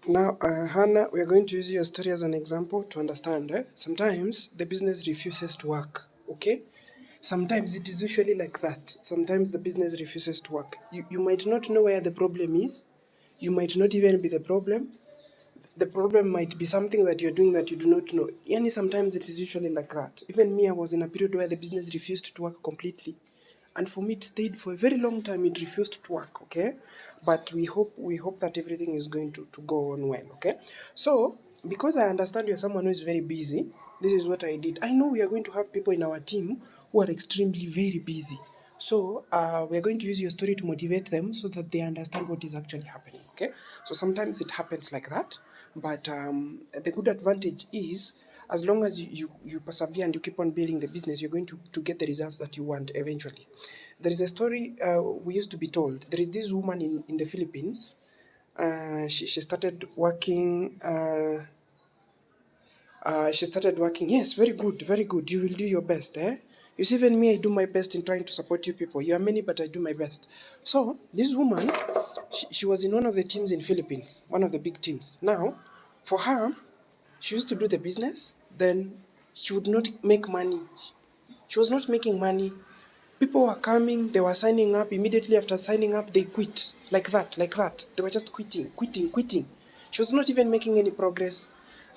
Now, Hannah, we are going to use your story as an example to understand. Sometimes the business refuses to work, okay? Sometimes it is usually like that. Sometimes the business refuses to work. You might not know where the problem is. You might not even be the problem. The problem might be something that you're doing that you do not know. Yani sometimes it is usually like that. Even me, I was in a period where the business refused to work completely. And for me, it stayed for a very long time. It refused to work, okay? But we hope that everything is going to go on well, okay? So, because I understand you're someone who is very busy, this is what I did. I know we are going to have people in our team who are extremely very busy. So we're going to use your story to motivate them so that they understand what is actually happening. Okay. So sometimes it happens like that, but the good advantage is as long as you persevere and you keep on building the business, you're going to get the results that you want eventually. There is a story we used to be told. There is this woman in the Philippines. She started working. She started working. Yes, very good, very good. You will do your best, eh? You see, even me, I do my best in trying to support you people. You are many, but I do my best. So this woman, she was in one of the teams in Philippines, one of the big teams. Now, for her, she used to do the business. Then she would not make money. She was not making money. People were coming, they were signing up. Immediately after signing up, they quit. Like that, like that. They were just quitting, quitting, quitting. She was not even making any progress.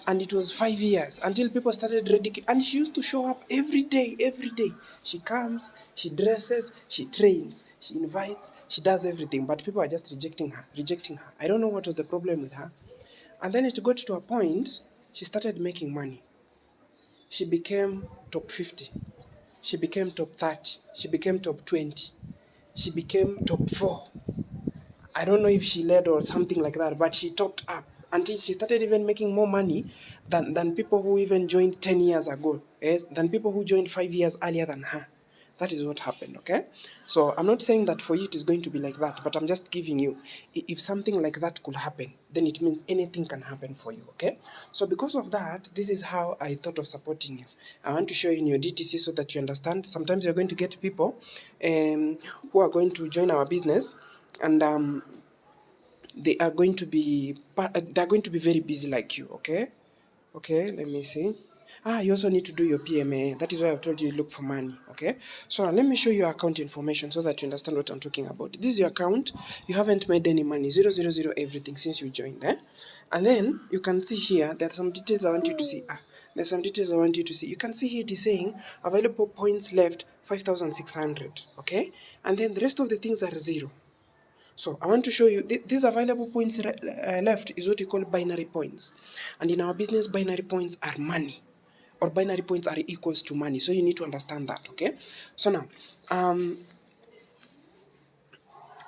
And it was 5 years until people started ridiculing. And she used to show up every day, every day. She comes, she dresses, she trains, she invites, she does everything. But people are just rejecting her, rejecting her. I don't know what was the problem with her. And then it got to a point, she started making money. She became top 50. She became top 30. She became top 20. She became top 4. I don't know if she led or something like that, but she topped up until she started even making more money than people who even joined 10 years ago, yes, than people who joined 5 years earlier than her. That is what happened, okay? So I'm not saying that for you it is going to be like that, but I'm just giving you, if something like that could happen, then it means anything can happen for you, okay? So because of that, this is how I thought of supporting you. I want to show you in your DTC so that you understand. Sometimes you're going to get people who are going to join our business, and they're going to be very busy like you, okay? Okay, let me see. You also need to do your PMA. That is why I've told you look for money, okay? So now let me show you your account information so that you understand what I'm talking about. This is your account. You haven't made any money, 000 everything since you joined, eh? And then you can see here, there are some details I want you to see. There's some details I want you to see. You can see here it is saying available points left 5,600, okay? And then the rest of the things are zero. So I want to show you these available points left is what we call binary points. And in our business, binary points are money, or binary points are equals to money. So you need to understand that, okay? So now,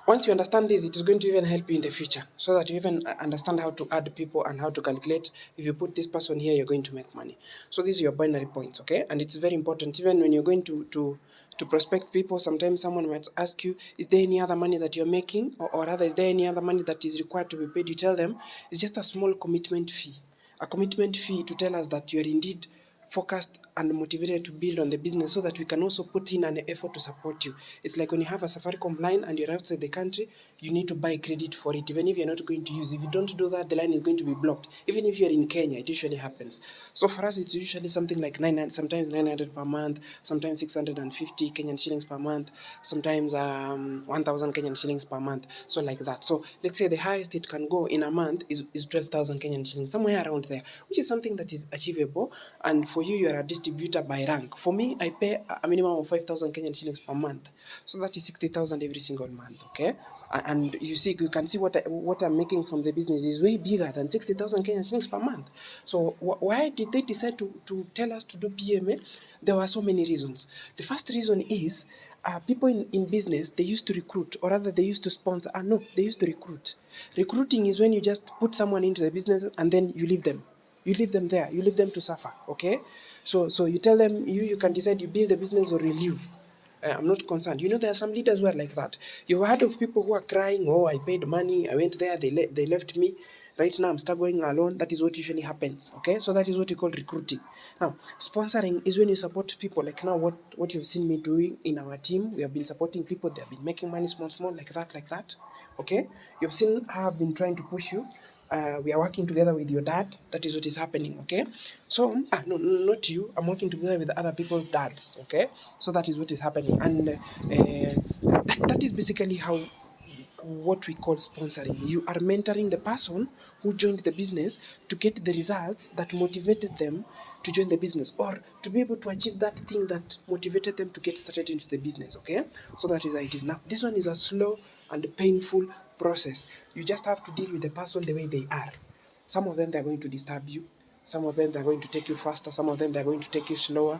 once you understand this, it is going to even help you in the future so that you even understand how to add people and how to calculate. If you put this person here, you're going to make money. So these are your binary points, okay? And it's very important. Even when you're going to prospect people, sometimes someone might ask you, is there any other money that you're making? Or rather, is there any other money that is required to be paid? You tell them, it's just a small commitment fee. A commitment fee to tell us that you're indeed focused and motivated to build on the business so that we can also put in an effort to support you. It's like when you have a Safaricom line and you're outside the country, you need to buy credit for it, even if you're not going to use. If you don't do that, the line is going to be blocked. Even if you're in Kenya, it usually happens. So for us, it's usually something like 900, sometimes 900 per month, sometimes 650 Kenyan shillings per month, sometimes 1,000 Kenyan shillings per month. So like that. So let's say the highest it can go in a month is 12,000 Kenyan shillings, somewhere around there, which is something that is achievable. And for you, you are a distributor by rank. For me, I pay a minimum of 5,000 Kenyan shillings per month. So that is 60,000 every single month, okay? And you can see what I'm making from the business is way bigger than 60,000 Kenyan shillings per month. So why did they decide to tell us to do PMA? There were so many reasons. The first reason is people in business, they used to recruit, or rather they used to sponsor. No, they used to recruit. Recruiting is when you just put someone into the business and then you leave them. You leave them there. You leave them to suffer, okay? So you tell them, you can decide you build the business or you leave. I'm not concerned. You know, there are some leaders who are like that. You've heard of people who are crying, oh, I paid money, I went there, they left me. Right now, I'm struggling alone. That is what usually happens, okay? So that is what you call recruiting. Now, sponsoring is when you support people. Like now, what you've seen me doing in our team, we have been supporting people. They have been making money small, like that, okay? You've seen how I've been trying to push you. we are working together with your dad. That is what is happening, okay? So, no, not you. I'm working together with other people's dads, okay? So that is what is happening, and that is basically how what we call sponsoring. You are mentoring the person who joined the business to get the results that motivated them to join the business, or to be able to achieve that thing that motivated them to get started into the business, okay? So that is how it is. Now, this one is a slow and painful process. You just have to deal with the person the way they are. Some of them, they're going to disturb you. Some of them, they're going to take you faster. Some of them, they're going to take you slower.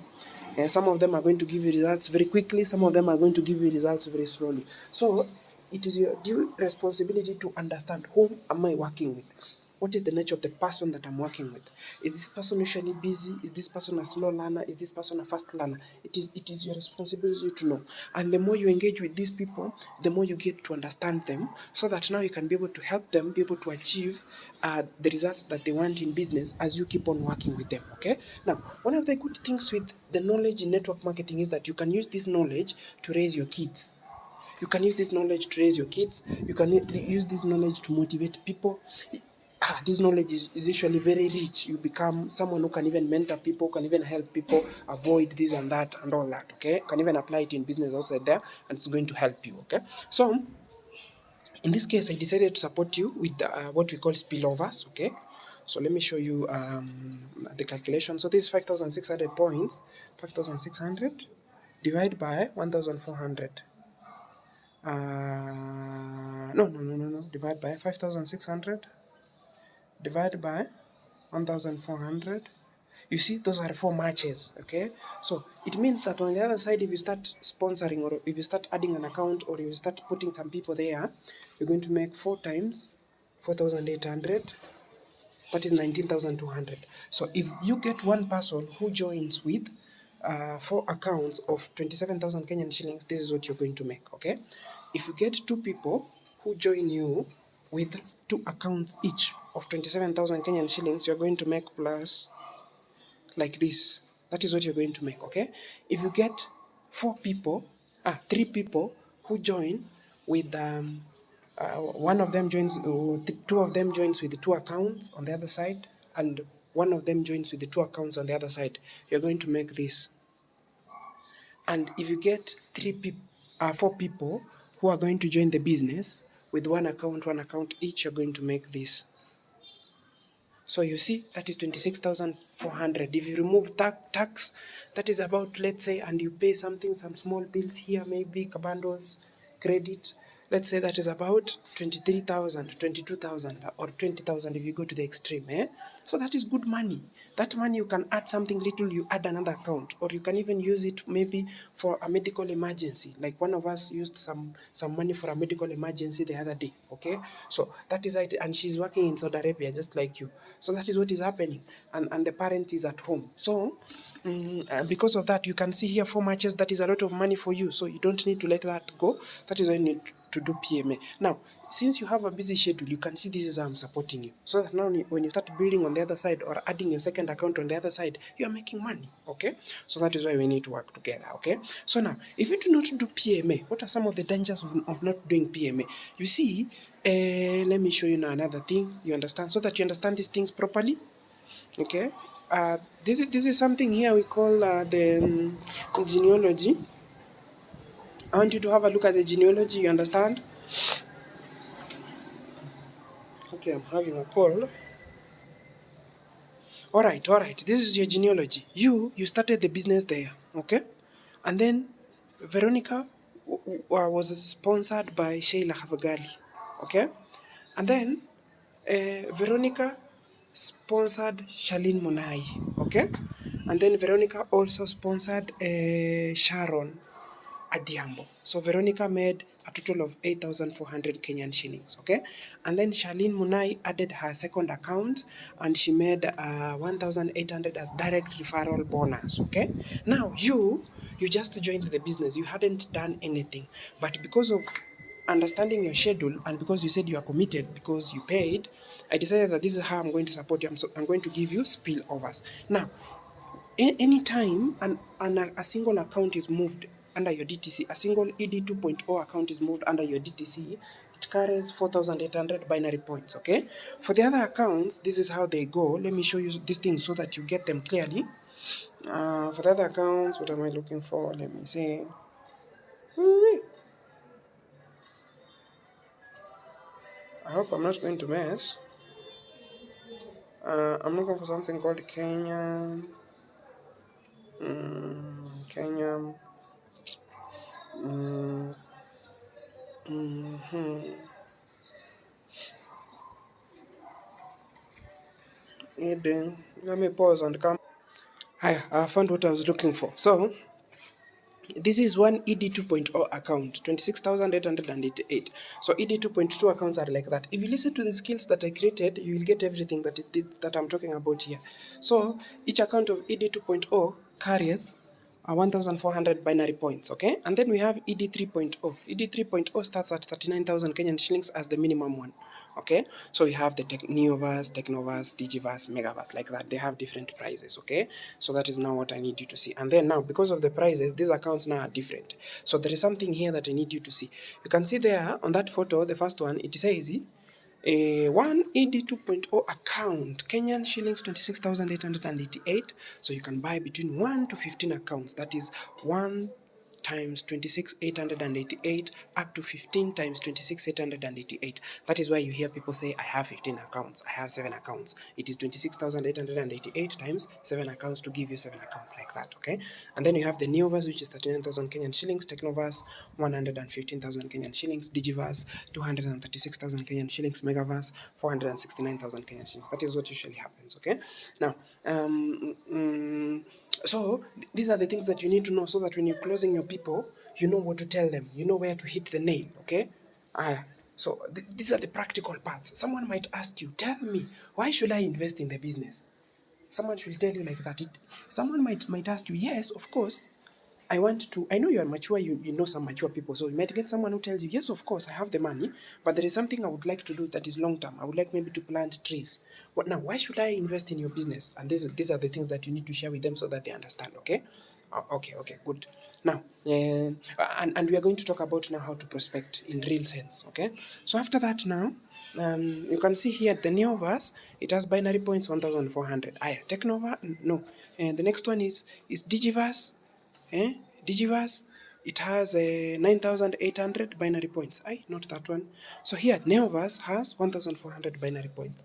And some of them are going to give you results very quickly. Some of them are going to give you results very slowly. So it is your due responsibility to understand, whom am I working with? What is the nature of the person that I'm working with? Is this person usually busy? Is this person a slow learner? Is this person a fast learner? It is your responsibility to know. And the more you engage with these people, the more you get to understand them, so that now you can be able to help them be able to achieve the results that they want in business as you keep on working with them. Okay. Now, one of the good things with the knowledge in network marketing is that you can use this knowledge to raise your kids. You can use this knowledge to raise your kids. You can use this knowledge to motivate people. This knowledge is usually very rich. You become someone who can even mentor people, can even help people avoid this and that and all that, okay? Can even apply it in business outside there, and it's going to help you, okay? So, in this case, I decided to support you with what we call spillovers, okay? So let me show you the calculation. So this is 5,600 points. 5,600 divided by 1,400. No. Divide by 5,600. Divide by 1,400. You see, those are 4 matches, okay? So it means that on the other side, if you start sponsoring, or if you start adding an account, or if you start putting some people there, you're going to make 4 times 4,800. That is 19,200. So if you get one person who joins with 4 accounts of 27,000 Kenyan shillings, this is what you're going to make, okay? If you get 2 people who join you with 2 accounts each of 27,000 Kenyan shillings, you're going to make plus like this. That is what you're going to make, okay? If you get 3 people who join with one of them joins, 2 of them joins with the 2 accounts on the other side, and one of them joins with the 2 accounts on the other side, you're going to make this. And if you get 4 people who are going to join the business with one account each, you're going to make this. So you see, that is 26,400. If you remove tax, that is about, let's say, and you pay something, some small bills here, maybe bundles, credit. Let's say that is about 23,000, 22,000, or 20,000 if you go to the extreme. So that is good money. That money, you can add something little, you add another account, or you can even use it maybe for a medical emergency. Like one of us used some money for a medical emergency the other day, okay? So that is it, and she's working in Saudi Arabia just like you. So that is what is happening, and the parent is at home. So because of that, you can see here 4 matches. That is a lot of money for you, so you don't need to let that go. That is why you need to do PMA. Now, since you have a busy schedule, you can see this is how I'm supporting you. So that now when you start building on the other side, or adding your second account on the other side, you are making money, okay? So that is why we need to work together, okay? So now, if you do not do PMA, what are some of the dangers of not doing PMA? You see, let me show you now another thing, you understand, so that you understand these things properly, okay? This is something here we call the genealogy. I want you to have a look at the genealogy, you understand? Okay, I'm having a call. All right. This is your genealogy. You started the business there, okay? And then Veronica was sponsored by Sheila Havagali, okay? And then Veronica sponsored Charlene Munai, okay? And then Veronica also sponsored Sharon Adiambo. So Veronica made a total of 8,400 Kenyan shillings, okay? And then Charlene Munai added her second account, and she made 1,800 as direct referral bonus, okay? Now you just joined the business. You hadn't done anything, but because of understanding your schedule, and because you said you are committed, because you paid, I decided that this is how I'm going to support you. I'm going to give you spillovers. Now, anytime a single account is moved under your DTC, a single ED 2.0 account is moved under your DTC, it which carries 4,800 binary points, okay? For the other accounts, this is how they go. Let me show you these things so that you get them clearly. For the other accounts, what am I looking for? Let me see. I hope I'm not going to mess. I'm looking for something called Kenya. Kenya. Mm, mm-hmm. Eden. Let me pause and come. Hi, I found what I was looking for. So, this is one ED 2.0 account, 26,888. So ED 2.2 accounts are like that. If you listen to the skills that I created, you will get everything that I'm talking about here. So each account of ED 2.0 carries 1,400 binary points, okay? And then we have ED 3.0. ED 3.0 starts at 39,000 Kenyan shillings as the minimum one, okay? So we have the Neoverse, Technoverse, Digiverse, Megaverse, like that. They have different prices, okay? So that is now what I need you to see. And then now, because of the prices, these accounts now are different. So there is something here that I need you to see. You can see there on that photo, the first one, it says one ED 2.0 account, Kenyan shillings 26,888. So you can buy between 1 to 15 accounts. That is 1 times 26,888 up to 15 times 26,888. That is why you hear people say, I have 15 accounts, I have 7 accounts. It is 26,888 times 7 accounts to give you 7 accounts, like that, okay? And then you have the Neoverse, which is 39,000 Kenyan shillings, Technoverse 115,000 Kenyan shillings, Digiverse 236,000 Kenyan shillings, Megaverse 469,000 Kenyan shillings. That is what usually happens, okay? Now, so these are the things that you need to know, so that when you're closing your people, you know what to tell them, you know where to hit the nail, okay? So these are the practical parts. Someone might ask you, tell me, why should I invest in the business? Someone should tell you like that. Someone might ask you, yes, of course, I know you are mature, you know some mature people, so you might get someone who tells you, yes, of course, I have the money, but there is something I would like to do that is long term. I would like maybe to plant trees. What now? Why should I invest in your business? And these are the things that you need to share with them so that they understand, okay? Okay, good. Now, and we are going to talk about now how to prospect in real sense, okay? So after that now, you can see here the Neoverse, it has binary points 1,400. Technova, no. And the next one is Digiverse. Digiverse, it has 9,800 binary points. Not that one. So here, Neoverse has 1,400 binary points.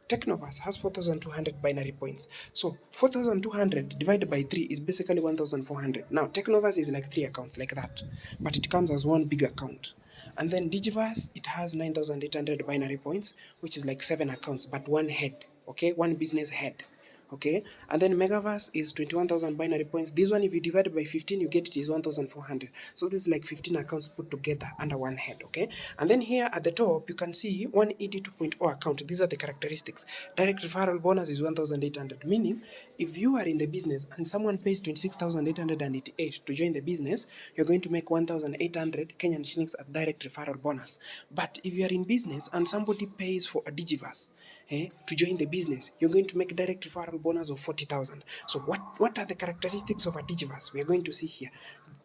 Technoverse has 4,200 binary points. So 4,200 divided by 3 is basically 1,400. Now, Technoverse is like 3 accounts, like that. But it comes as one big account. And then Digiverse, it has 9,800 binary points, which is like 7 accounts, but one head, okay? One business head. Okay, and then Megaverse is 21,000 binary points. This one, if you divide it by 15, you get it is 1,400. So this is like 15 accounts put together under one head. Okay, and then here at the top, you can see one ED 2.0 account. These are the characteristics. Direct referral bonus is 1,800, meaning if you are in the business and someone pays 26,888 to join the business, you're going to make 1,800 Kenyan shillings as direct referral bonus. But if you are in business and somebody pays for a Digiverse, to join the business, you're going to make direct referral bonus of 40,000. So what are the characteristics of a Digiverse? We are going to see here.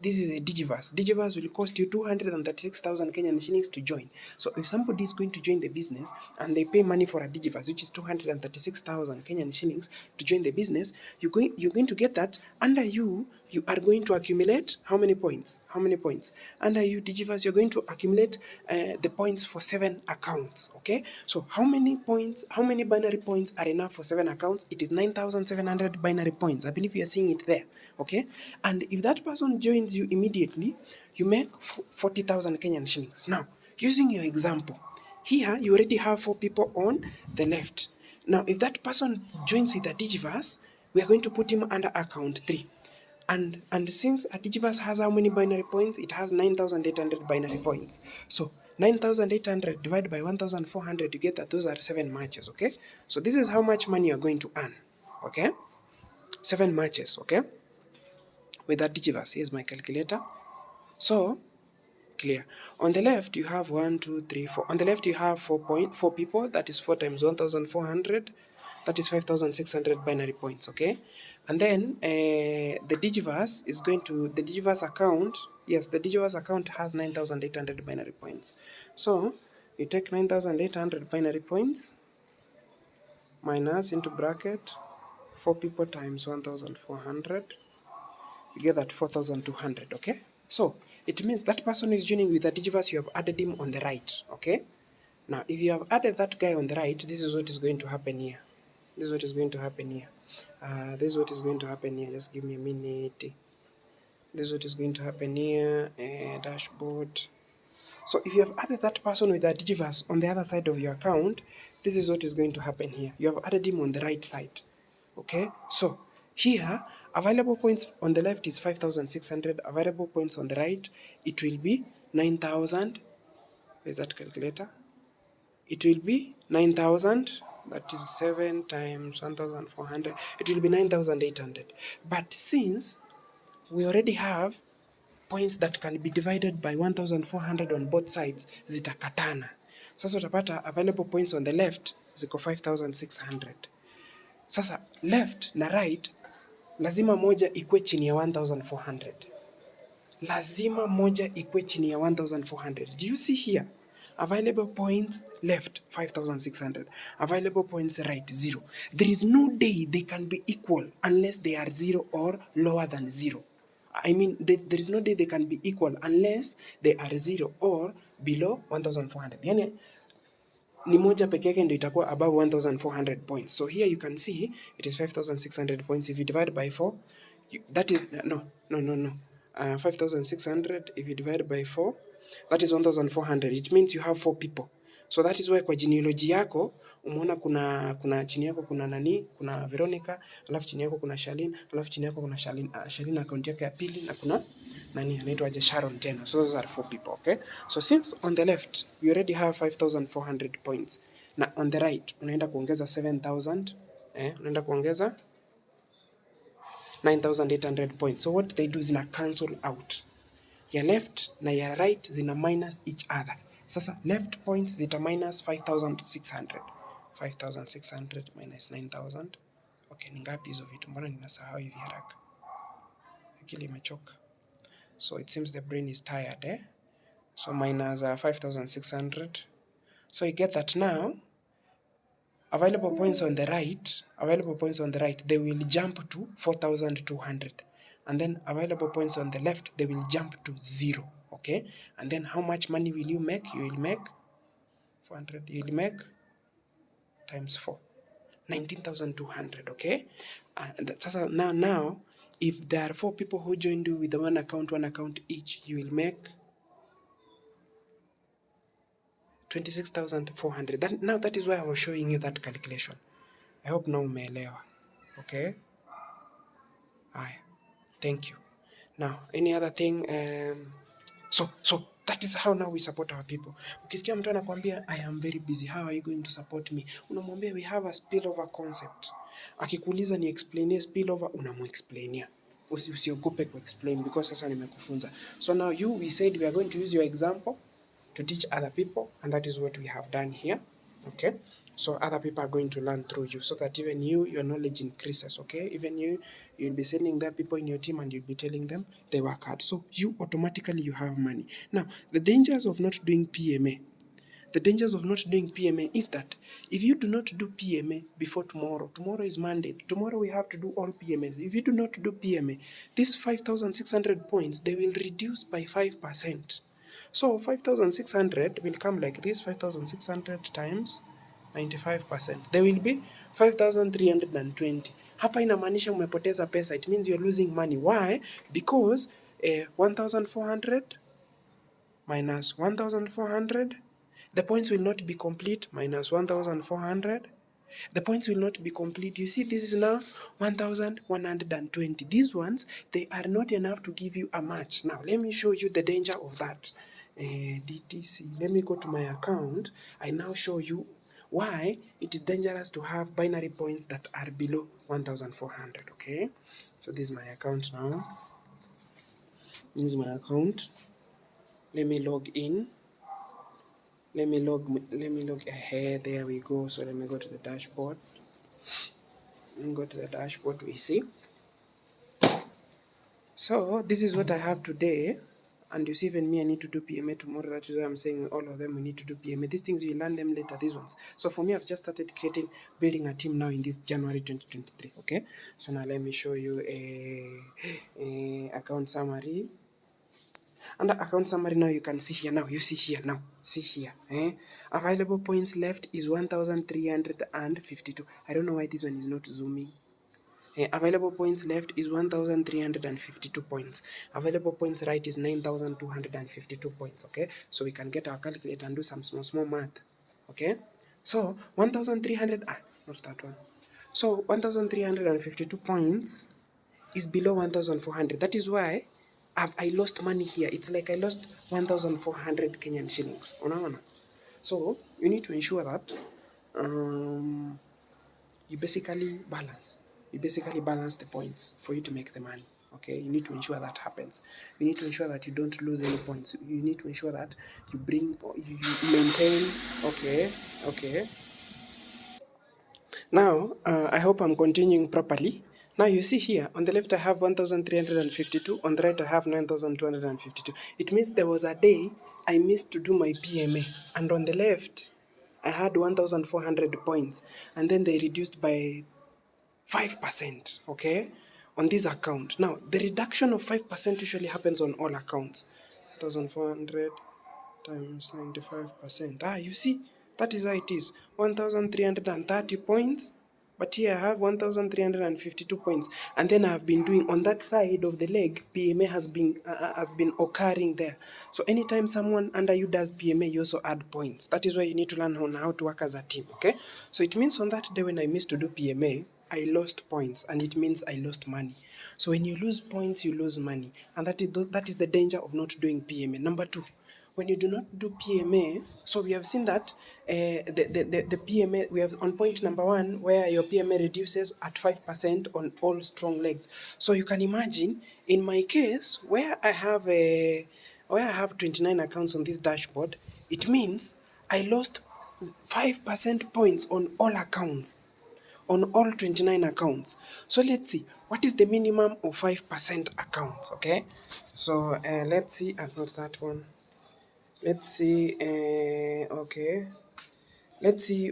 This is a Digiverse. Digiverse will cost you 236,000 Kenyan shillings to join. So if somebody is going to join the business and they pay money for a Digiverse, which is 236,000 Kenyan shillings to join the business, you're going to get that. Under you are going to accumulate how many points? How many points? Under you, Digiverse, you're going to accumulate the points for 7 accounts, okay? So how many points, how many binary points are enough for 7 accounts? It is 9,700 binary points. I believe you're seeing it there, okay? And if that person joins you immediately, you make 40,000 Kenyan shillings. Now, using your example, here you already have 4 people on the left. Now, if that person joins with a Digiverse, we are going to put him under account 3. And since a Digiverse has how many binary points? It has 9,800 binary points. So 9,800 divided by 1,400, you get that those are 7 matches, okay? So this is how much money you're going to earn, okay? 7 matches, okay? With that Digiverse, here's my calculator. So, clear. On the left, you have 1, 2, 3, 4. On the left, you have 4 people. That is 4 times 1,400. That is 5,600 binary points, okay? And then the Digiverse account Yes, the DigiWars account has 9,800 binary points. So you take 9,800 binary points minus into bracket 4 people times 1,400. You get that 4,200, okay? So it means that person is joining with the Digiverse, you have added him on the right, okay? Now, if you have added that guy on the right, this is what is going to happen here. This is what is going to happen here. This is what is going to happen here. Just give me a minute. This is what is going to happen here. Dashboard. So if you have added that person with the Digiverse on the other side of your account, this is what is going to happen here. You have added him on the right side. Okay, so here available points on the left is 5,600. Available points on the right, it will be 9,000. Is that calculator? It will be 9,000. That is 7 times 1,400. It will be 9,800. But since we already have points that can be divided by 1,400 on both sides, zitakatana. Sasa utapata available points on the left ziko 5,600. Sasa left na right lazima moja ikue chini ya 1,400. Lazima moja ikue chini ya 1,400. Do you see here? Available points left 5,600. Available points right 0. There is no day they can be equal unless they are 0 or lower than 0. I mean, there is no day they can be equal unless they are 0 or below 1,400. Yani ni moja peke yake ndio itakuwa above 1,400 points. So here you can see it is 5,600 points. If you divide by 4, that is no. 5,600 if you divide by 4, that is 1,400. It means you have 4 people. So that is why kwa genealogy yako umeona kuna chini yako kuna nani, kuna Veronica, alafu chini yako kuna Shalin, alafu chini yako kuna Shalin account yake ya pili na kuna nani anaitwa Sharon tena. So those are 4 people, okay? So since on the left we already have 5,400 points. Na on the right unaenda kuongeza 7,000, unaenda kuongeza 9,800 points. So what they do is na cancel out. Ya left na ya right zina minus each other. Sasa left points zita minus 5,600. 5,600 minus 9,000. Okay, ni ngapi hizo vitu? Mbona ninasahau hivi haraka? Akili imechoka. So it seems the brain is tired, eh? So minus 5,600. So you get that now available points on the right, they will jump to 4,200. And then available points on the left, they will jump to 0, okay? And then how much money will you make? You will make 400, you will make times 4, 19,200, okay? And now, if there are 4 people who joined you with the one account each, you will make 26,400. That is why I was showing you that calculation. I hope now umeelewa. Okay? Aye. Thank you. Now, any other thing? So that is how now we support our people. Ukisikia mtu anakuambia I am very busy, how are you going to support me? Unamwambia we have a spillover concept. Akikuuliza ni explainie spillover, unamuexplainia. Usiogope kuexplain because sasa nimekufunza. So now we said we are going to use your example to teach other people, and that is what we have done here. Okay? So other people are going to learn through you, so that even your knowledge increases, okay? Even you'll be sending their people in your team and you'll be telling them they work hard. So you automatically you have money. Now, the dangers of not doing PMA. The dangers of not doing PMA is that if you do not do PMA before tomorrow is Monday, tomorrow we have to do all PMAs. If you do not do PMA, these 5,600 points, they will reduce by 5%. So 5,600 will come like this, 5,600 times 95%. There will be 5,320. Hapa inamaanisha umepoteza pesa. It means you're losing money. Why? Because 1,400 minus 1,400, the points will not be complete, minus 1,400. The points will not be complete. You see, this is now 1,120. These ones, they are not enough to give you a match. Now, let me show you the danger of that. DTC. Let me go to my account. I now show you why it is dangerous to have binary points that are below 1,400. Okay? So this is my account now. This is my account. Let me log in. Let me log ahead. There we go. So let me go to the dashboard. We see. So this is what I have today. And you see, even me, I need to do PMA tomorrow. That is why I'm saying all of them, we need to do PMA. These things, you learn them later, these ones. So for me, I've just started building a team now in this January 2023, okay? So now let me show you a account summary. Under account summary now, you can see here now, you see here now, see here, available points left is 1,352. I don't know why this one is not zooming. Available points left is 1,352 points. Available points right is 9,252 points. Okay, so we can get our calculator and do some small math. Okay, so 1,300, not that one. So 1,352 points is below 1,400. That is why I lost money here. It's like I lost 1,400 Kenyan shillings. Unaona? So you need to ensure that you basically balance. You basically balance the points for you to make the money. Okay, you need to ensure that happens. You need to ensure that you don't lose any points. You need to ensure that you maintain. Okay. Now, I hope I'm continuing properly. Now you see here, on the left I have 1,352, on the right I have 9,252. It means there was a day I missed to do my PMA, and on the left I had 1,400 points, and then they reduced by 5%, okay, on this account. Now, the reduction of 5% usually happens on all accounts. 1,400 times 95%. You see, that is how it is. 1,330 points, but here I have 1,352 points, and then I have been doing on that side of the leg. PMA has been occurring there. So anytime someone under you does PMA, you also add points. That is why you need to learn on how to work as a team. Okay, so it means on that day when I missed to do PMA, I lost points, and it means I lost money. So when you lose points, you lose money, and that is the danger of not doing PMA. Number two, when you do not do PMA, so we have seen that the PMA, we have on point number one, where your PMA reduces at 5% on all strong legs. So you can imagine, in my case, where I have 29 accounts on this dashboard, it means I lost 5% points on all accounts, on all 29 accounts. So let's see, what is the minimum of 5% accounts, okay? So let's see, not that one. Let's see, okay. Let's see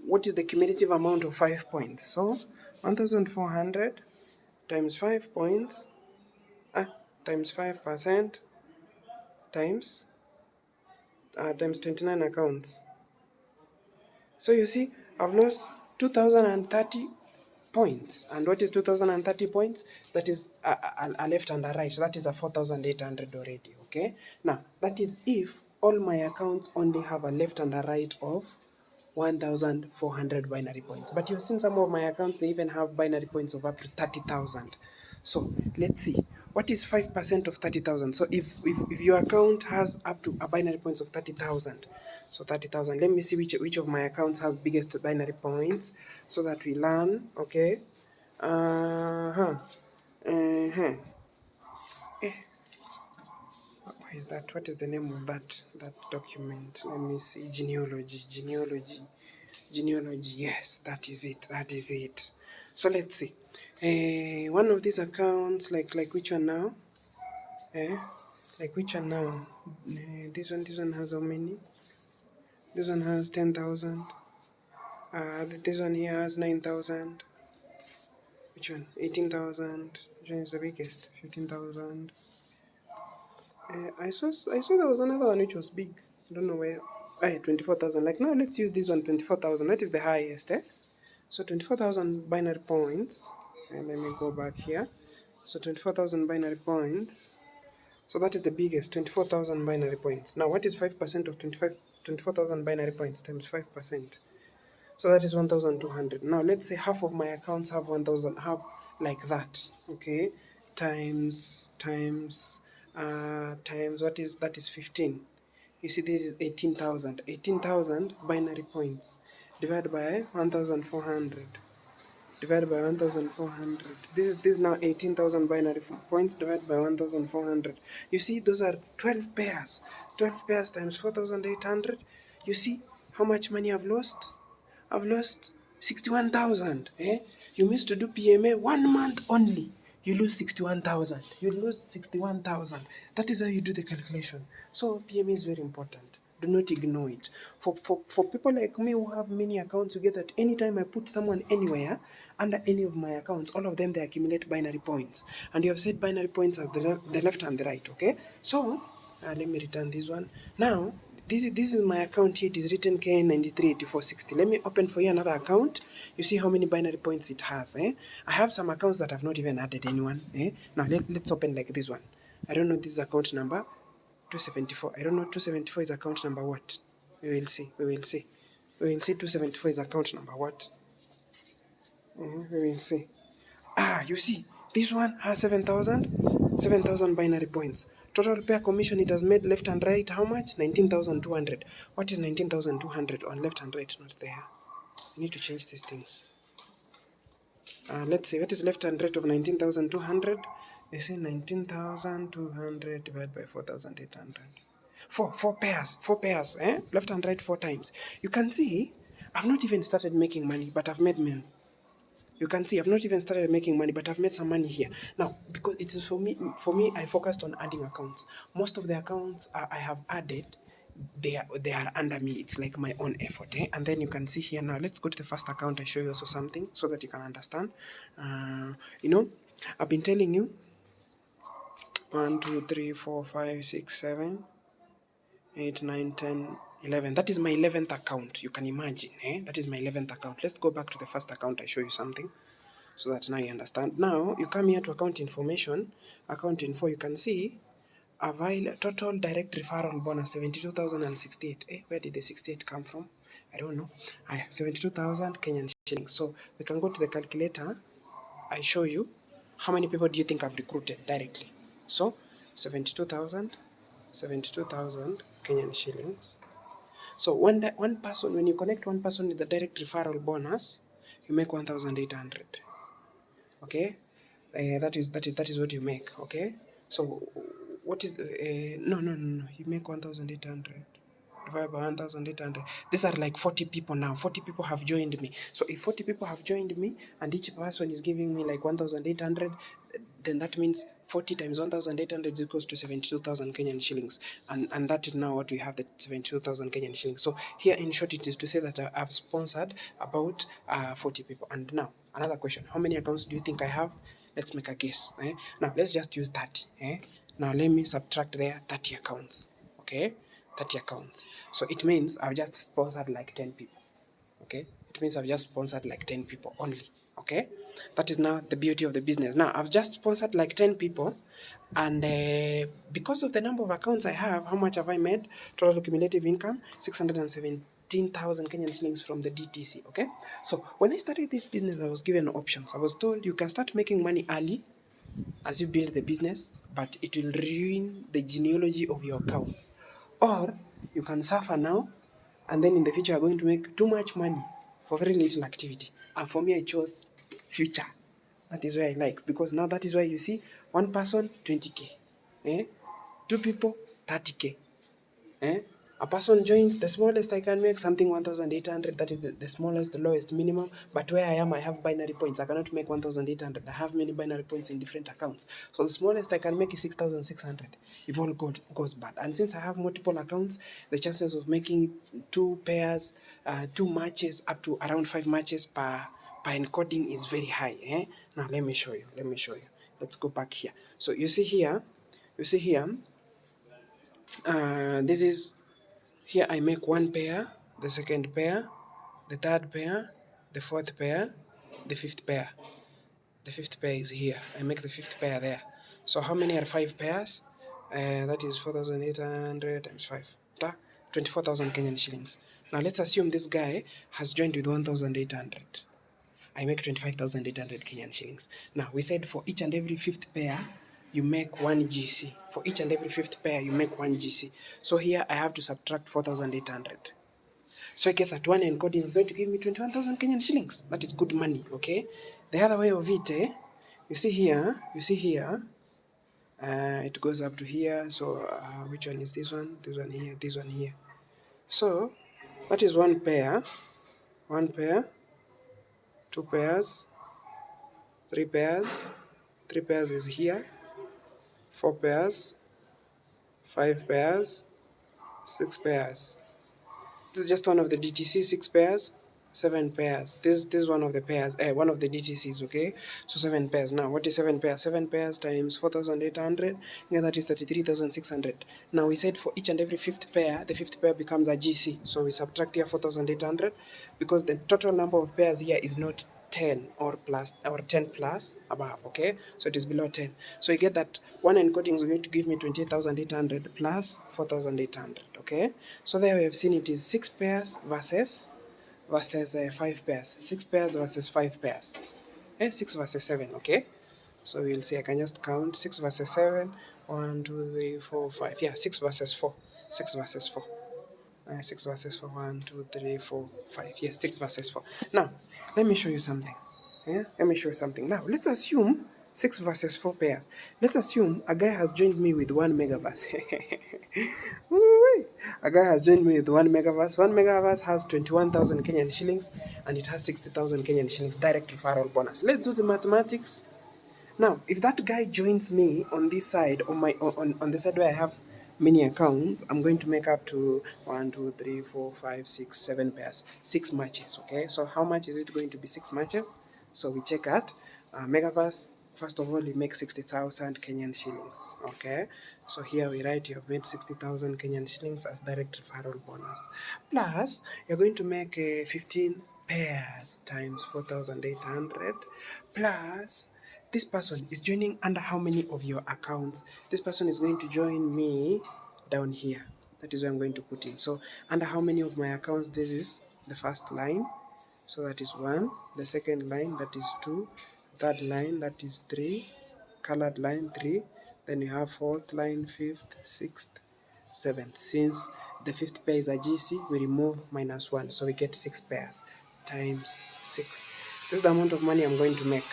what is the cumulative amount of 5 points. So 1,400 times 5 points, times 5% times 29 accounts. So you see, I've lost 2,030 points. And what is 2,030 points? That is a left and a right. That is a 4,800 already, okay? Now, that is if all my accounts only have a left and a right of 1,400 binary points. But you've seen some of my accounts, they even have binary points of up to 30,000. So let's see, what is 5% of 30,000? So if your account has up to a binary points of 30,000, so 30,000, let me see which of my accounts has biggest binary points, so that we learn, okay? Why is that? What is the name of that document? Let me see. Genealogy. Yes, that is it. So let's see. One of these accounts, like which one now? Like which one now? This one has how many? This one has 10,000. This one here has 9,000. Which one? 18,000. Which one is the biggest? 15,000. I saw there was another one which was big. I don't know where. 24,000. Like, now let's use this one, 24,000. That is the highest, So 24,000 binary points. And let me go back here. So 24,000 binary points. So that is the biggest, 24,000 binary points. Now, what is 5% of 24,000 binary points times 5%? So that is 1,200. Now, let's say half of my accounts have 1,000, have like that, okay? Times, what is, that is 15. You see, this is 18,000. 18,000 binary points divided by 1,400. Divided by 1,400. This is now 18,000 binary points divided by 1,400. You see, those are 12 pairs. 12 pairs times 4,800. You see how much money I've lost? I've lost 61,000. You missed to do PMA 1 month only. you lose 61,000. You lose 61,000. That is how you do the calculation. So PMA is very important. Do not ignore it. For people like me who have many accounts, you get that anytime I put someone anywhere under any of my accounts, all of them they accumulate binary points. And you have said binary points are the left and the right, okay? So let me return this one. Now, this is my account here. It is written K938460. Let me open for you another account. You see how many binary points it has. I have some accounts that have not even added anyone. Now let's open like this one. I don't know this account number 274. I don't know 274 is account number what. We will see. We will see. We will see 274 is account number what. We will see. You see, this one has 7,000 binary points. Total repair commission it has made left and right, how much? 19,200. What is 19,200 on left and right? Not there. I need to change these things. Let's see, what is left and right of 19,200? You see, 19,200 divided by 4,800. Four pairs, left and right 4 times. You can see, I've not even started making money, but I've made money. You can see I've not even started making money, but I've made some money here. Now, because it is for me, I focused on adding accounts. Most of the accounts I have added, they are under me. It's like my own effort. And then you can see here now, let's go to the first account. I show you also something so that you can understand. I've been telling you 1, 2, 3, 4, 5, 6, 7, 8, 9, 10, 11. That is my 11th account. You can imagine. That is my 11th account. Let's go back to the first account. I show you something so that now you understand. Now you come here to account information, account info. You can see total direct referral bonus 72,068. Where did the 68 come from? I don't know. 72,000 Kenyan shillings. So we can go to the calculator. I show you how many people do you think I've recruited directly. So 72,000 Kenyan shillings. So one person, when you connect one person with the direct referral bonus, you make 1,800. Okay, that is what you make. Okay, so what is no, you make 1,800 divided by 1,800. These are like 40 people now. 40 people have joined me. So if 40 people have joined me and each person is giving me like 1,800, then that means 40 times 1,800 is equals to 72,000 Kenyan shillings. And that is now what we have, the 72,000 Kenyan shillings. So here in short, it is to say that I've sponsored about 40 people. And now, another question. How many accounts do you think I have? Let's make a guess. Now, let's just use 30. Now, let me subtract there 30 accounts. Okay? 30 accounts. So it means I've just sponsored like 10 people. Okay? It means I've just sponsored like 10 people only. Okay? That is now the beauty of the business. Now, I've just sponsored like 10 people, and because of the number of accounts I have, how much have I made? Total cumulative income, 617,000 Kenyan shillings from the DTC. Okay? So when I started this business, I was given options. I was told you can start making money early as you build the business, but it will ruin the genealogy of your accounts. Or you can suffer now, and then in the future you're going to make too much money for very little activity. And for me, I chose future. That is where I like, because now that is why you see one person 20k, 2 people 30k. A person joins, the smallest I can make something 1,800. That is the smallest, the lowest minimum. But where I am, I have binary points. I cannot make 1,800. I have many binary points in different accounts. So the smallest I can make is 6,600 if all goes bad. And since I have multiple accounts, the chances of making 2 pairs, 2 matches up to around 5 matches per encoding is very high. Now let me show you. Let's go back here. So you see here, this is. Here I make 1 pair, the second pair, the third pair, the fourth pair, the fifth pair. The fifth pair is here. I make the fifth pair there. So how many are 5 pairs? That is 4,800 times 5. 24,000 Kenyan shillings. Now let's assume this guy has joined with 1,800. I make 25,800 Kenyan shillings. Now we said for each and every 5th pair, you make 1 GC. For each and every 5th pair, you make 1 GC. So here I have to subtract 4,800. So I get that one encoding is going to give me 21,000 Kenyan shillings. That is good money, okay? The other way of it, you see here, it goes up to here. So which one is this one? This one here, this one here. So that is 1 pair, 2 pairs, 3 pairs, 3 pairs is here, 4 pairs, 5 pairs, 6 pairs. This is just one of the DTC, 6 pairs, 7 pairs. This is one of the pairs, one of the DTCs, okay? So 7 pairs. Now, what is 7 pairs? 7 pairs times 4,800, yeah, that is 33,600. Now, we said for each and every fifth pair, the fifth pair becomes a GC. So we subtract here 4,800 because the total number of pairs here is not 10 or plus or 10 plus above, okay? So it is below 10. So you get that one encoding is going to give me 28,800 plus 4,800, okay? So there we have seen it is 6 pairs versus 5 pairs. 6 pairs versus 5 pairs. 6 versus 7, okay? So we'll see, I can just count 6 versus 7. 1, 2, 3, 4, 5. Yeah, 6 versus 4. 6 versus 4. 6 versus 4. 1, 2, 3, 4, 5. Yes, 6 versus 4. Now, let me show you something. Yeah, let me show you something. Now, let's assume 6 versus 4 pairs. Let's assume a guy has joined me with 1 megaverse. A guy has joined me with 1 megaverse. 1 megaverse has 21,000 Kenyan shillings and it has 60,000 Kenyan shillings direct referral bonus. Let's do the mathematics. Now, if that guy joins me on this side, on the side where I have many accounts, I'm going to make up to 1, 2, 3, 4, 5, 6, 7 pairs, 6 matches. Okay, so how much is it going to be? 6 matches. So we check out Megaverse. First of all, you make 60,000 Kenyan shillings. Okay, so here we write you have made 60,000 Kenyan shillings as direct referral bonus. Plus, you're going to make 15 pairs times 4,800 plus this person is joining under how many of your accounts? This person is going to join me down here. That is where I'm going to put him. So under how many of my accounts? This is the first line. So that is 1. The second line, that is 2. Third line, that is 3. Colored line, 3. Then you have fourth line, fifth, sixth, seventh. Since the fifth pair is a GC, we remove -1. So we get 6 pairs times 6. This is the amount of money I'm going to make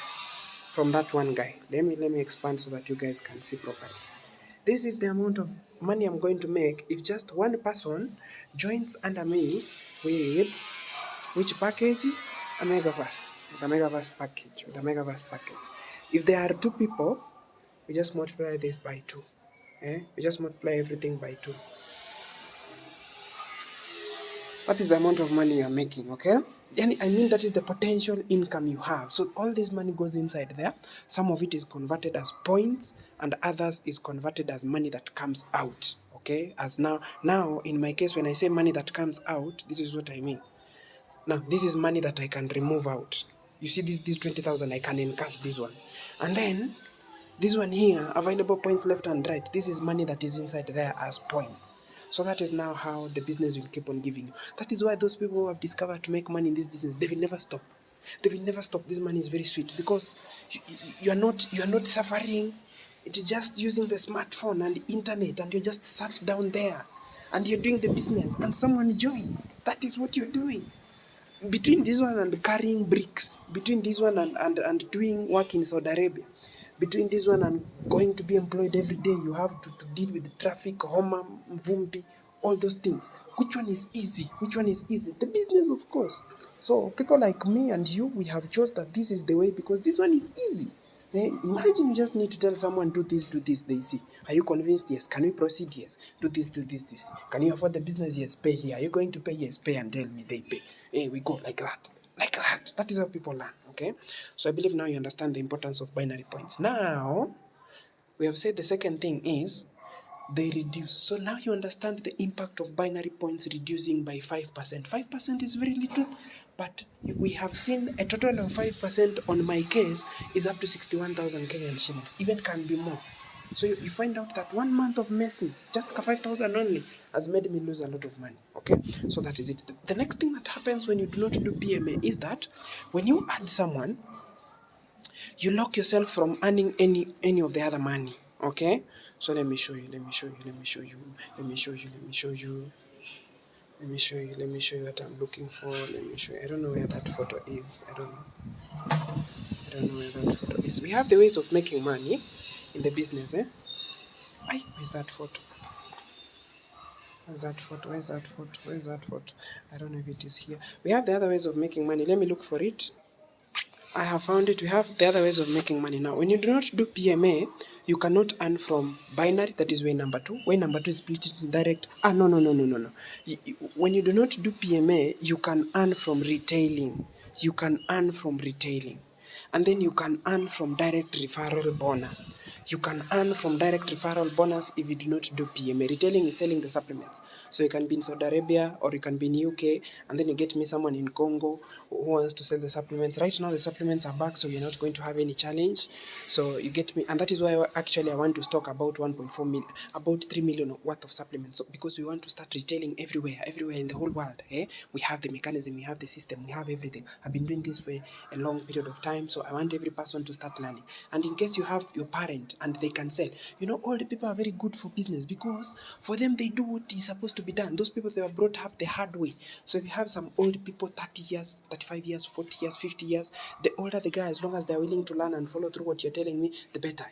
from that one guy. Let me expand so that you guys can see properly. This is the amount of money I'm going to make if just one person joins under me with which package? A Megaverse. The Megaverse package. The Megaverse package. If there are 2 people, we just multiply this by 2. We just multiply everything by 2. That is the amount of money you are making, okay? I mean that is the potential income you have. So all this money goes inside there. Some of it is converted as points and others is converted as money that comes out, okay? As now in my case, when I say money that comes out, this is what I mean. Now, this is money that I can remove out. You see this 20,000, I can encash this one. And then, this one here, available points left and right, this is money that is inside there as points. So that is now how the business will keep on giving you. That is why those people who have discovered to make money in this business, they will never stop. They will never stop. This money is very sweet because you are not suffering. It is just using the smartphone and the internet and you're just sat down there and you're doing the business and someone joins. That is what you're doing. Between this one and carrying bricks, between this one and doing work in Saudi Arabia, between this one and going to be employed every day, you have to deal with traffic, Homa, Mvumbi, all those things. Which one is easy? Which one is easy? The business, of course. So people like me and you, we have chose that this is the way because this one is easy. Imagine you just need to tell someone, do this, they see. Are you convinced? Yes. Can we proceed? Yes. Do this, this. Can you afford the business? Yes. Pay here. Are you going to pay? Yes. Pay and tell me. They pay. We go like that. Like that. That is how people learn, okay? So I believe now you understand the importance of binary points. Now, we have said the second thing is they reduce. So now you understand the impact of binary points reducing by 5%. 5% is very little, but we have seen a total of 5% on my case is up to 61,000 Kenyan shillings. Even can be more. So you find out that 1 month of messing, just 5,000 only, has made me lose a lot of money. Okay, so that is it. The next thing that happens when you do not do PMA is that when you add someone, you lock yourself from earning any of the other money. Okay, so let me show you what I'm looking for. Let me show you. I don't know where that photo is. I don't know where that photo is. We have the ways of making money in the business. Where's that photo? Where's that photo? I don't know if it is here. We have the other ways of making money. Let me look for it. I have found it. We have the other ways of making money now. When you do not do PMA, you cannot earn from binary. That is way number two. Way number two is split it in direct. No, no, no, no, no, no. When you do not do PMA, you can earn from retailing. You can earn from retailing. And then you can earn from direct referral bonus. You can earn from direct referral bonus if you do not do PMA. Retailing is selling the supplements. So you can be in Saudi Arabia or you can be in UK, and then you get me someone in Congo who wants to sell the supplements. Right now the supplements are back, so you're not going to have any challenge. So you get me, and that is why actually I want to stock about 1.4 million, about 3 million worth of supplements. So because we want to start retailing everywhere in the whole world. We have the mechanism, we have the system, we have everything. I've been doing this for a long period of time, so I want every person to start learning. And in case you have your parent and they can sell, old people are very good for business because for them they do what is supposed to be done. Those people, they were brought up the hard way. So if you have some old people, 30 years, 35 years, 40 years, 50 years, the older the guy, as long as they're willing to learn and follow through what you're telling me, the better.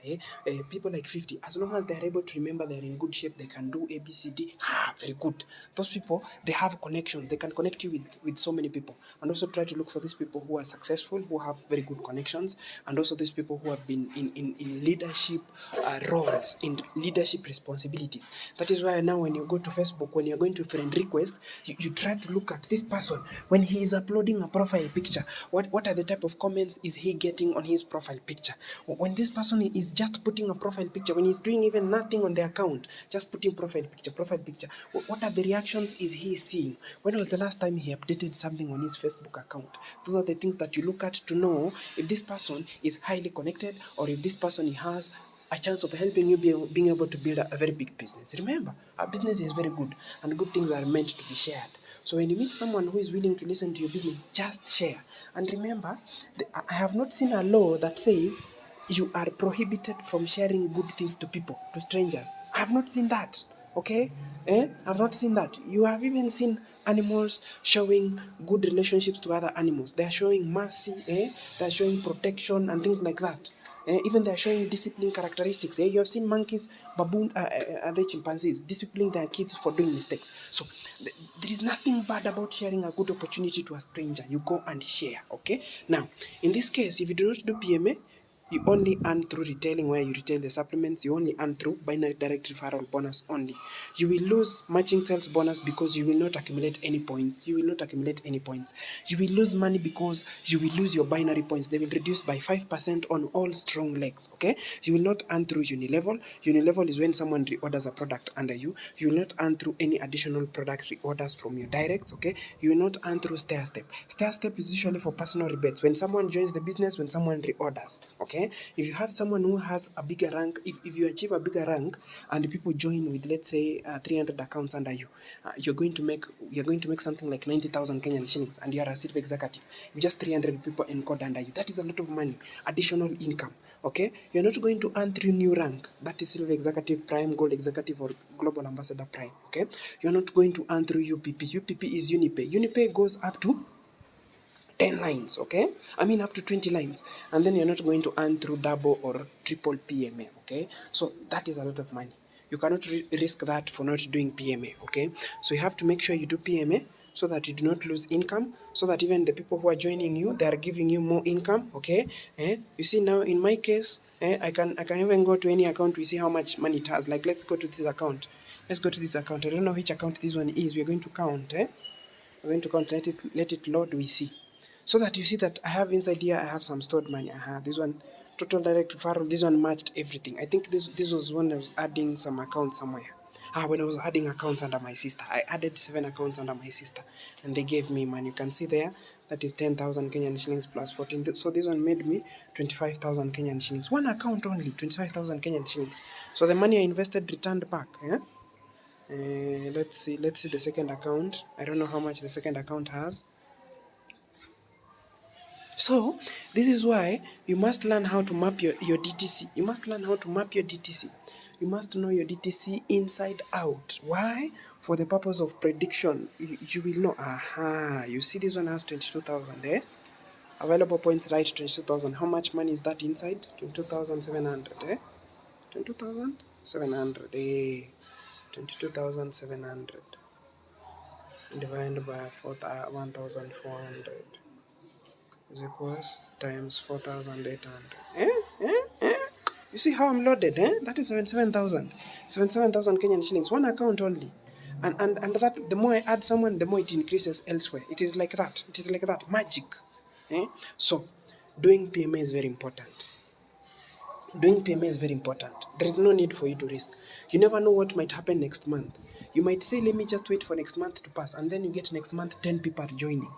People like 50, as long as they're able to remember, they're in good shape, they can do ABCD, very good. Those people, they have connections, they can connect you with so many people. And also try to look for these people who are successful, who have very good connections, and also these people who have been in leadership roles, in leadership responsibilities. That is why now when you go to Facebook, when you're going to friend request, you try to look at this person. When he is uploading a profile picture, what are the type of comments is he getting on his profile picture? When this person is just putting a profile picture, when he's doing even nothing on the account, just putting profile picture, what are the reactions is he seeing? When was the last time he updated something on his Facebook account? Those are the things that you look at to know if this person is highly connected or if this person has a chance of helping you being able to build a very big business. Remember, our business is very good and good things are meant to be shared. So when you meet someone who is willing to listen to your business, just share. And remember, I have not seen a law that says you are prohibited from sharing good things to people, to strangers. I have not seen that. Okay? I've not seen that. You have even seen animals showing good relationships to other animals. They are showing mercy, they are showing protection and things like that. Even they are showing discipline characteristics. You have seen monkeys, baboons, other chimpanzees disciplining their kids for doing mistakes. So there is nothing bad about sharing a good opportunity to a stranger. You go and share. Okay. Now, in this case, if you do not do PMA, you only earn through retailing, where you retail the supplements. You only earn through binary direct referral bonus only. You will lose matching sales bonus because you will not accumulate any points. You will not accumulate any points. You will lose money because you will lose your binary points. They will reduce by 5% on all strong legs. Okay. You will not earn through unilevel. Unilevel is when someone reorders a product under you. You will not earn through any additional product reorders from your directs. Okay. You will not earn through stair step. Stair step is usually for personal rebates. When someone joins the business, when someone reorders. Okay. If you have someone who has a bigger rank, if you achieve a bigger rank and people join with, let's say, 300 accounts under you, you're going to make something like 90,000 Kenyan shillings, and you are a chief executive. If just 300 people encode under you, that is a lot of money, additional income. Okay, you're not going to earn through new rank, that is silver executive, prime, gold executive, or global ambassador prime. Okay, you're not going to earn through UPP. UPP is Unipay. Unipay goes up to 10 lines, okay? I mean up to 20 lines. And then you're not going to earn through double or triple PMA, okay? So that is a lot of money. You cannot risk that for not doing PMA, okay? So you have to make sure you do PMA so that you do not lose income, so that even the people who are joining you, they are giving you more income, okay? You see now in my case, I can even go to any account, we see how much money it has. Like let's go to this account. Let's go to this account. I don't know which account this one is. We're going to count, We're going to count, let it load, we see. So that you see that I have inside here, I have some stored money. This one, total direct referral, this one matched everything. I think this was when I was adding some accounts somewhere. When I was adding accounts under my sister. I added 7 accounts under my sister, and they gave me money. You can see there, that is 10,000 Kenyan shillings plus 14. So this one made me 25,000 Kenyan shillings. One account only, 25,000 Kenyan shillings. So the money I invested returned back. Let's see the second account. I don't know how much the second account has. So this is why you must learn how to map your DTC. You must learn how to map your DTC. You must know your DTC inside out. Why? For the purpose of prediction. You will know. You see this one has 22,000, Available points, right? 22,000. How much money is that inside? 22,700, 22,700, 22,700 divided by 1,400. is equals times 4,800. You see how I'm loaded, That is 77,000. 77,000 Kenyan shillings, one account only. And that, the more I add someone, the more it increases elsewhere. It is like that. It is like that. Magic. So, doing PMA is very important. Doing PMA is very important. There is no need for you to risk. You never know what might happen next month. You might say, let me just wait for next month to pass, and then you get next month 10 people are joining.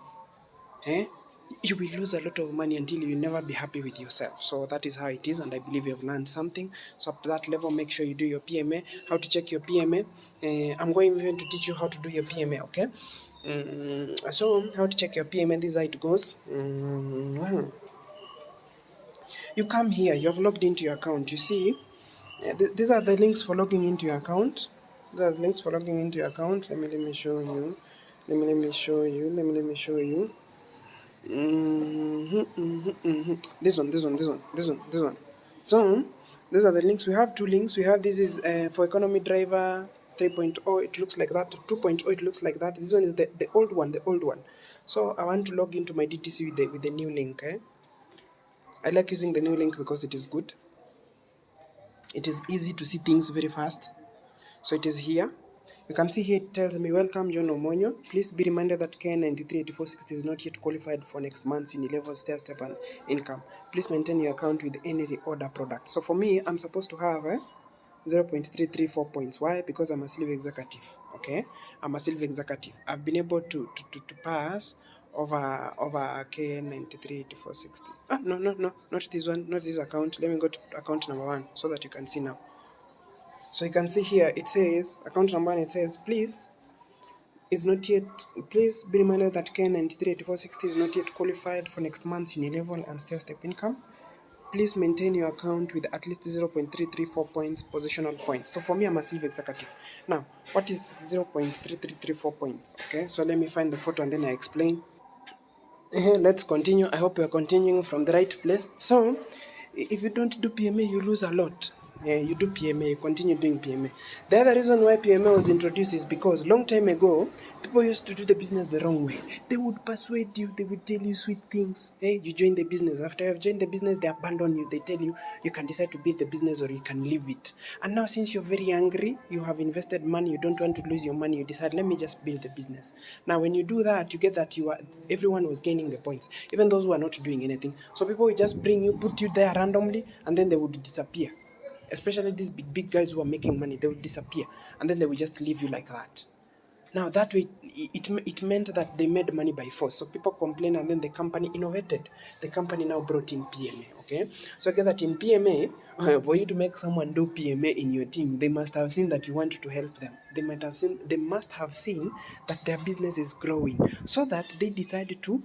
You will lose a lot of money until you never be happy with yourself. So that is how it is, and I believe you have learned something. So up to that level, make sure you do your PMA. How to check your PMA? I'm going even to teach you how to do your PMA, okay? So how to check your PMA, this is how it goes. You come here, you have logged into your account. You see, these are the links for logging into your account. These are the links for logging into your account. Let me show you. Let me show you. Let me show you. This one. So these are the links. We have two links. We have, this is for economy driver 3.0. It looks like that. 2.0. It looks like that. This one is the old one. The old one. So I want to log into my DTC with the new link. I like using the new link because it is good. It is easy to see things very fast. So it is here. You can see here it tells me, welcome John Omonyo. Please be reminded that K938460 is not yet qualified for next month's Unilevel stair step and income. Please maintain your account with any reorder product. So for me, I'm supposed to have 0.334 points. Why? Because I'm a silver executive. Okay, I'm a silver executive. I've been able to pass over K938460. No, not this one, not this account. Let me go to account number 1 so that you can see now. So you can see here, it says, account number 1, it says, please be reminded that K938460 is not yet qualified for next month's Unilevel and stair step income. Please maintain your account with at least 0.334 points, positional points. So for me, I'm a silver executive. Now, what is 0.3334 points? Okay, so let me find the photo and then I explain. Let's continue. I hope you are continuing from the right place. So, if you don't do PMA, you lose a lot. You do PMA, you continue doing PMA. The other reason why PMA was introduced is because long time ago, people used to do the business the wrong way. They would persuade you, they would tell you sweet things. Hey, you join the business. After you have joined the business, they abandon you. They tell you you can decide to build the business or you can leave it. And now, since you're very angry, you have invested money, you don't want to lose your money, you decide, let me just build the business. Now, when you do that, you get that everyone was gaining the points, even those who are not doing anything. So people will just bring you, put you there randomly, and then they would disappear. Especially these big guys who are making money, they would disappear, and then they will just leave you like that. Now that way, it meant that they made money by force. So people complained, and then the company innovated. The company now brought in PMA. Okay, so get that in PMA, for you to make someone do PMA in your team, they must have seen that you want to help them. They must have seen that their business is growing, so that they decided to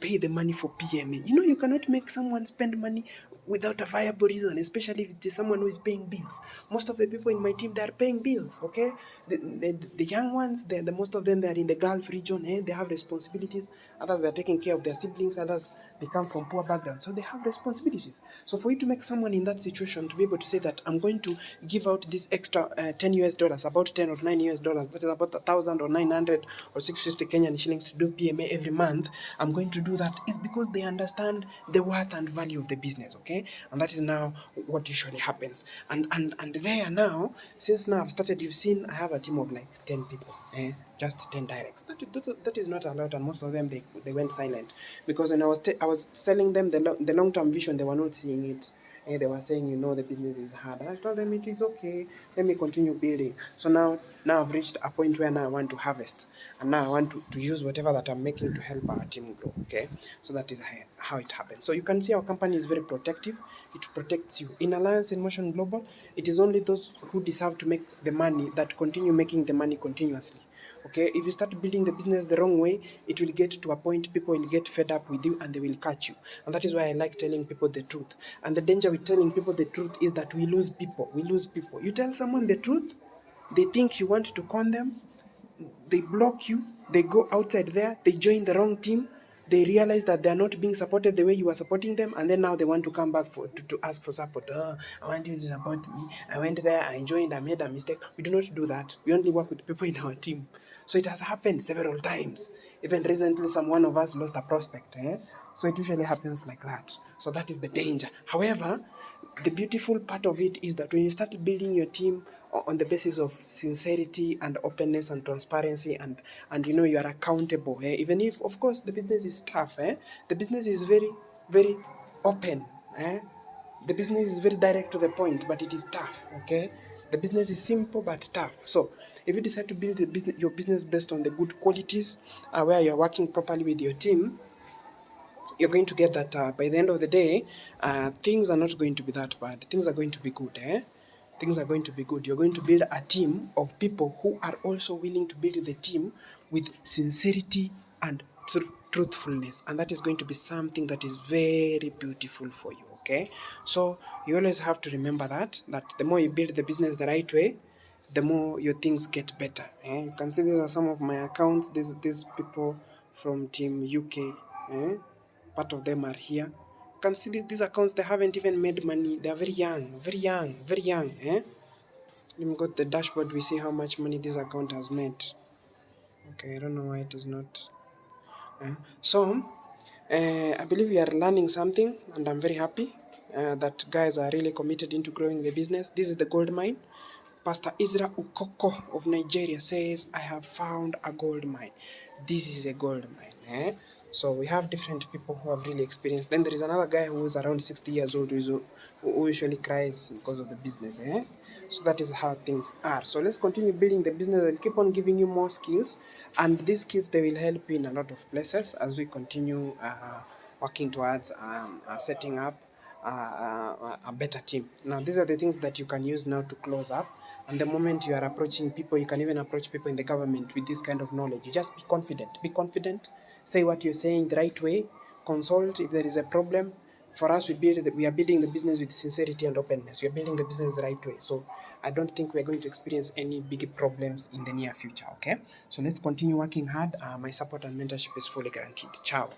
pay the money for PMA. You know, you cannot make someone spend money without a viable reason, especially if it is someone who is paying bills. Most of the people in my team, they are paying bills, okay? The young ones, the most of them, they are in the Gulf region, they have responsibilities. Others, they are taking care of their siblings. Others, they come from poor backgrounds, so they have responsibilities. So for you to make someone in that situation to be able to say that I'm going to give out this extra 10 US dollars, about 10 or 9 US dollars, that is about 1,000 or 900 or 650 Kenyan shillings to do PMA every month, I'm going to do that, is because they understand the worth and value of the business, okay? And that is now what usually happens. And there now, since now I've started, you've seen I have a team of like 10 people, just 10 directs. That is not a lot, and most of them, they went silent, because when I was selling them the long-term vision, they were not seeing it. They were saying, the business is hard. And I told them it is okay. Let me continue building. So now I've reached a point where now I want to harvest. And now I want to use whatever that I'm making to help our team grow. Okay. So that is how it happens. So you can see our company is very protective. It protects you. In Alliance in Motion Global, it is only those who deserve to make the money that continue making the money continuously. Okay, if you start building the business the wrong way, it will get to a point people will get fed up with you and they will catch you. And that is why I like telling people the truth. And the danger with telling people the truth is that we lose people. You tell someone the truth, they think you want to con them, they block you, they go outside there, they join the wrong team, they realize that they are not being supported the way you are supporting them, and then now they want to come back to ask for support. I want you to support me. I went there, I joined, I made a mistake. We do not do that. We only work with people in our team. So it has happened several times. Even recently, one of us lost a prospect. So it usually happens like that. So that is the danger. However, the beautiful part of it is that when you start building your team on the basis of sincerity and openness and transparency, and you know you are accountable, even if of course the business is tough, the business is very, very open, the business is very direct to the point, but it is tough, okay? The business is simple but tough. So if you decide to build your business based on the good qualities, where you're working properly with your team, you're going to get that by the end of the day, things are not going to be that bad. Things are going to be good, Things are going to be good. You're going to build a team of people who are also willing to build the team with sincerity and truthfulness. And that is going to be something that is very beautiful for you, okay? So you always have to remember that the more you build the business the right way, the more your things get better. You can see these are some of my accounts. These people from Team UK. Part of them are here. You can see these accounts, they haven't even made money. They are very young, very young, very young. Let me go to the dashboard, we see how much money this account has made. Okay, I don't know why it is not. So, I believe we are learning something, and I'm very happy that guys are really committed into growing the business. This is the gold mine. Pastor Isra Ukoko of Nigeria says, I have found a gold mine. This is a gold mine. So we have different people who have really experienced. Then there is another guy who is around 60 years old who usually cries because of the business. So that is how things are. So let's continue building the business. I'll keep on giving you more skills. And these skills, they will help you in a lot of places as we continue working towards setting up a better team. Now, these are the things that you can use now to close up. And the moment you are approaching people, you can even approach people in the government with this kind of knowledge. You just be confident. Be confident. Say what you're saying the right way. Consult if there is a problem. For us, we are building the business with sincerity and openness. We are building the business the right way. So I don't think we're going to experience any big problems in the near future. Okay. So let's continue working hard. My support and mentorship is fully guaranteed. Ciao.